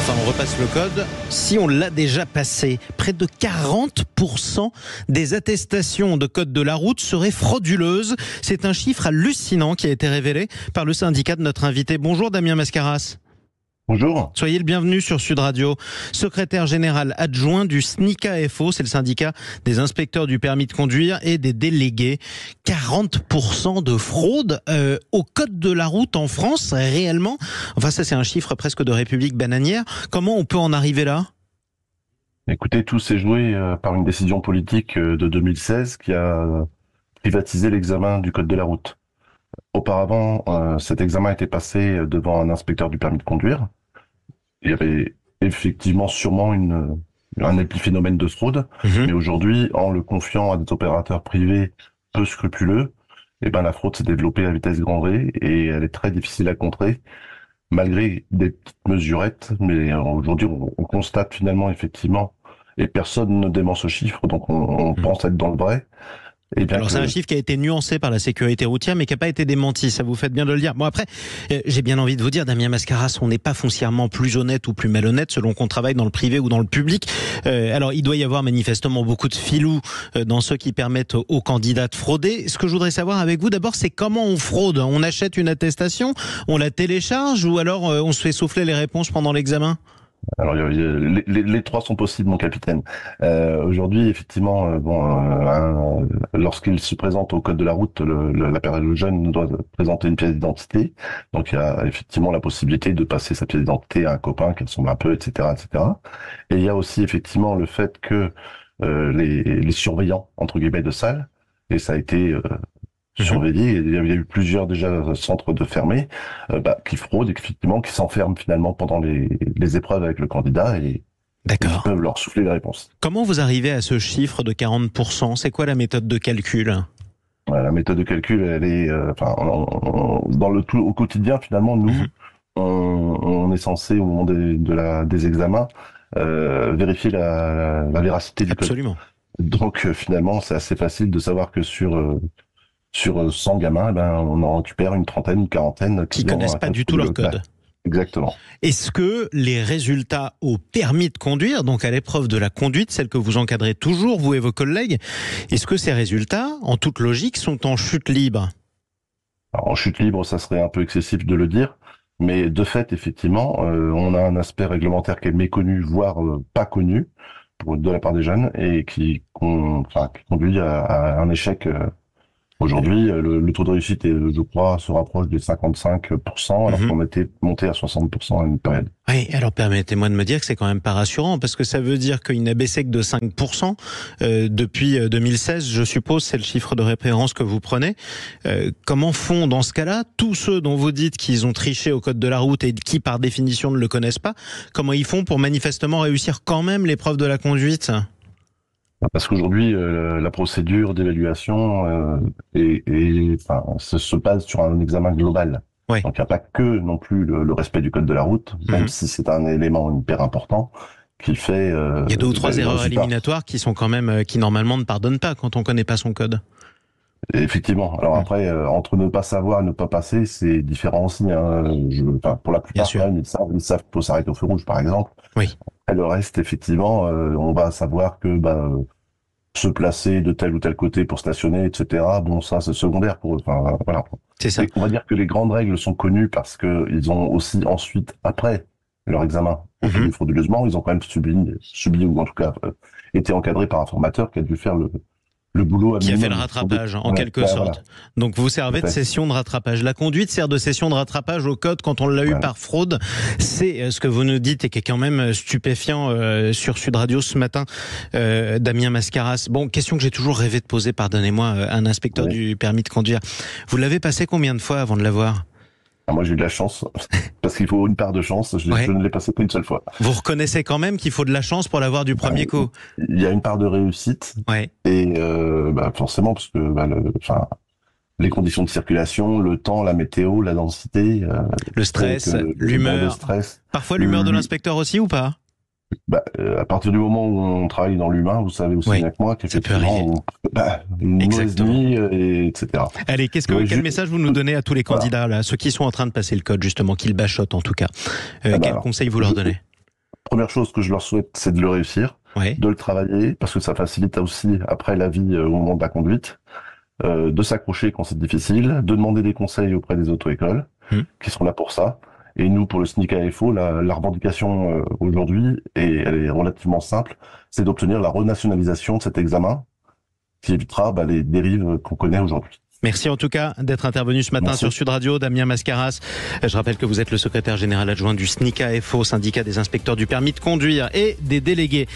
Enfin, on repasse le code. Si on l'a déjà passé, près de 40% des attestations de code de la route seraient frauduleuses. C'est un chiffre hallucinant qui a été révélé par le syndicat de notre invité. Bonjour Damien Mascaras. Bonjour. Soyez le bienvenu sur Sud Radio. Secrétaire général adjoint du SNICA-FO, c'est le syndicat des inspecteurs du permis de conduire et des délégués. 40% de fraude au code de la route en France, réellement. Enfin, ça, c'est un chiffre presque de République bananière. Comment on peut en arriver là ? Écoutez, tout s'est joué par une décision politique de 2016 qui a privatisé l'examen du code de la route. Auparavant, cet examen était passé devant un inspecteur du permis de conduire. Il y avait effectivement sûrement un épiphénomène de fraude, mais aujourd'hui, en le confiant à des opérateurs privés peu scrupuleux, la fraude s'est développée à vitesse grand V et elle est très difficile à contrer, malgré des petites mesurettes. Mais aujourd'hui, on constate finalement effectivement, et personne ne dément ce chiffre, donc on pense être dans le vrai. Alors c'est un chiffre qui a été nuancé par la sécurité routière mais qui n'a pas été démenti, ça vous fait bien de le dire. Bon après, j'ai bien envie de vous dire, Damien Mascaras, on n'est pas foncièrement plus honnête ou plus malhonnête selon qu'on travaille dans le privé ou dans le public. Alors il doit y avoir manifestement beaucoup de filous dans ceux qui permettent aux candidats de frauder. Ce que je voudrais savoir avec vous d'abord, c'est comment on fraude. On achète une attestation, on la télécharge ou alors on se fait souffler les réponses pendant l'examen ? Alors les trois sont possibles, mon capitaine. Aujourd'hui, effectivement, lorsqu'il se présente au code de la route, le jeune doit présenter une pièce d'identité. Donc il y a effectivement la possibilité de passer sa pièce d'identité à un copain qui ressemble un peu, etc., etc. Et il y a aussi effectivement le fait que les surveillants entre guillemets de salle, et ça a été surveillé, il y a eu plusieurs déjà centres de fermés qui fraudent et effectivement qui s'enferment finalement pendant les épreuves avec le candidat et ils peuvent leur souffler les réponses. Comment vous arrivez à ce chiffre de 40%? C'est quoi la méthode de calcul? La méthode de calcul, elle est au quotidien finalement nous on est censé au moment des examens vérifier la véracité du code. Absolument. Donc finalement c'est assez facile de savoir que sur 100 gamins, on en récupère une trentaine, une quarantaine qui connaissent pas du tout leur code. Exactement. Est-ce que les résultats au permis de conduire, donc à l'épreuve de la conduite, celle que vous encadrez toujours, vous et vos collègues, est-ce que ces résultats, en toute logique, sont en chute libre ? Alors, en chute libre, ça serait un peu excessif de le dire, mais de fait, effectivement, on a un aspect réglementaire qui est méconnu, voire pas connu de la part des jeunes, et qui conduit à un échec. Aujourd'hui, le taux de réussite, je crois, se rapproche des 55%, alors qu'on était monté à 60% à une période. Oui, alors permettez-moi de me dire que c'est quand même pas rassurant, parce que ça veut dire qu'il n'a baissé que de 5% depuis 2016, je suppose, c'est le chiffre de référence que vous prenez. Comment font dans ce cas-là tous ceux dont vous dites qu'ils ont triché au code de la route et qui, par définition, ne le connaissent pas, comment ils font pour manifestement réussir quand même l'épreuve de la conduite ? Parce qu'aujourd'hui, la procédure d'évaluation se base sur un examen global. Ouais. Donc il n'y a pas que non plus le respect du code de la route, même si c'est un élément hyper important qui fait... il y a 2 ou 3 erreurs éliminatoires qui sont quand même qui normalement ne pardonnent pas quand on connaît pas son code. Effectivement. Alors après, entre ne pas savoir et ne pas passer, c'est différent aussi. Pour la plupart, ils savent qu'il faut s'arrêter au feu rouge, par exemple. Oui. Et le reste, effectivement, on va savoir que se placer de tel ou tel côté pour stationner, etc. Bon, ça, c'est secondaire pour eux. Enfin, voilà. C'est ça. Et on va dire que les grandes règles sont connues parce que ils ont aussi ensuite, après leur examen, frauduleusement, ils ont quand même subi ou en tout cas été encadrés par un formateur qui a dû faire le boulot qui a fait le rattrapage, en quelque sorte. Voilà. Donc vous servez de session de rattrapage. La conduite sert de session de rattrapage au code quand on l'a eu par fraude. C'est ce que vous nous dites et qui est quand même stupéfiant sur Sud Radio ce matin, Damien Mascaras. Bon, question que j'ai toujours rêvé de poser, pardonnez-moi, un inspecteur du permis de conduire. Vous l'avez passé combien de fois avant de l'avoir ? Moi, j'ai eu de la chance, parce qu'il faut une part de chance. Je ne l'ai passé qu'une seule fois. Vous reconnaissez quand même qu'il faut de la chance pour l'avoir du premier coup. Il y a une part de réussite. Et forcément, parce que les conditions de circulation, le temps, la météo, la densité... le stress, l'humeur. Parfois l'humeur de l'inspecteur aussi ou pas ? À partir du moment où on travaille dans l'humain, vous savez aussi bien que moi qu'effectivement, une mauvaise nuit, etc. Allez, quel message vous nous donnez à tous les candidats, là, ceux qui sont en train de passer le code, justement, qui le bachotent en tout cas quel conseil vous leur donnez ? Première chose que je leur souhaite, c'est de le réussir, Ouais. de le travailler, parce que ça facilite aussi après la vie au moment de la conduite, de s'accrocher quand c'est difficile, de demander des conseils auprès des auto-écoles, Mmh. qui sont là pour ça. Et nous, pour le SNIC AFO, la revendication aujourd'hui, et elle est relativement simple, c'est d'obtenir la renationalisation de cet examen, qui évitera les dérives qu'on connaît aujourd'hui. Merci en tout cas d'être intervenu ce matin sur Sud Radio, Damien Mascaras. Je rappelle que vous êtes le secrétaire général adjoint du SNIC AFO, syndicat des inspecteurs du permis de conduire et des délégués